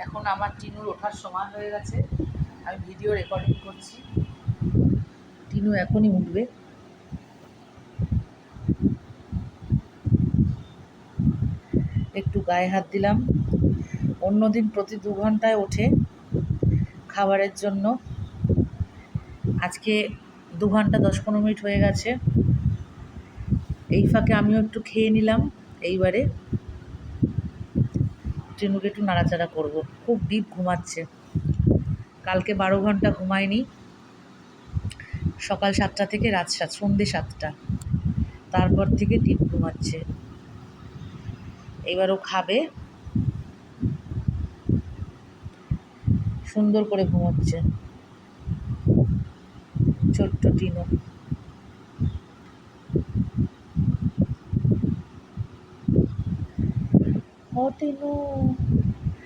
এখন আমার টিনুর ওঠার সময় হয়ে গেছে, আমি ভিডিও রেকর্ডিং করছি। টিনু এখনই উঠবে। একটু গায়ে হাত দিলাম। অন্যদিন প্রতি 2 ঘন্টায় ওঠে খাবারের জন্য, আজকে 2 ঘন্টা 10-15 মিনিট হয়ে গেছে। এই ফাঁকে আমিও একটু খেয়ে নিলাম। এইবারে টিনুকে একটু নাড়াচাড়া করব। খুব ডিপ ঘুমাচ্ছে, কালকে 12 ঘন্টা ঘুমায়নি, সকাল 7টা থেকে রাত সন্ধ্যে 7টা, তারপর থেকে ডিপ ঘুমাচ্ছে। এবার ও খাবে, সুন্দর করে ঘুমোচ্ছে ছোট্ট টিনু। ও টিনু।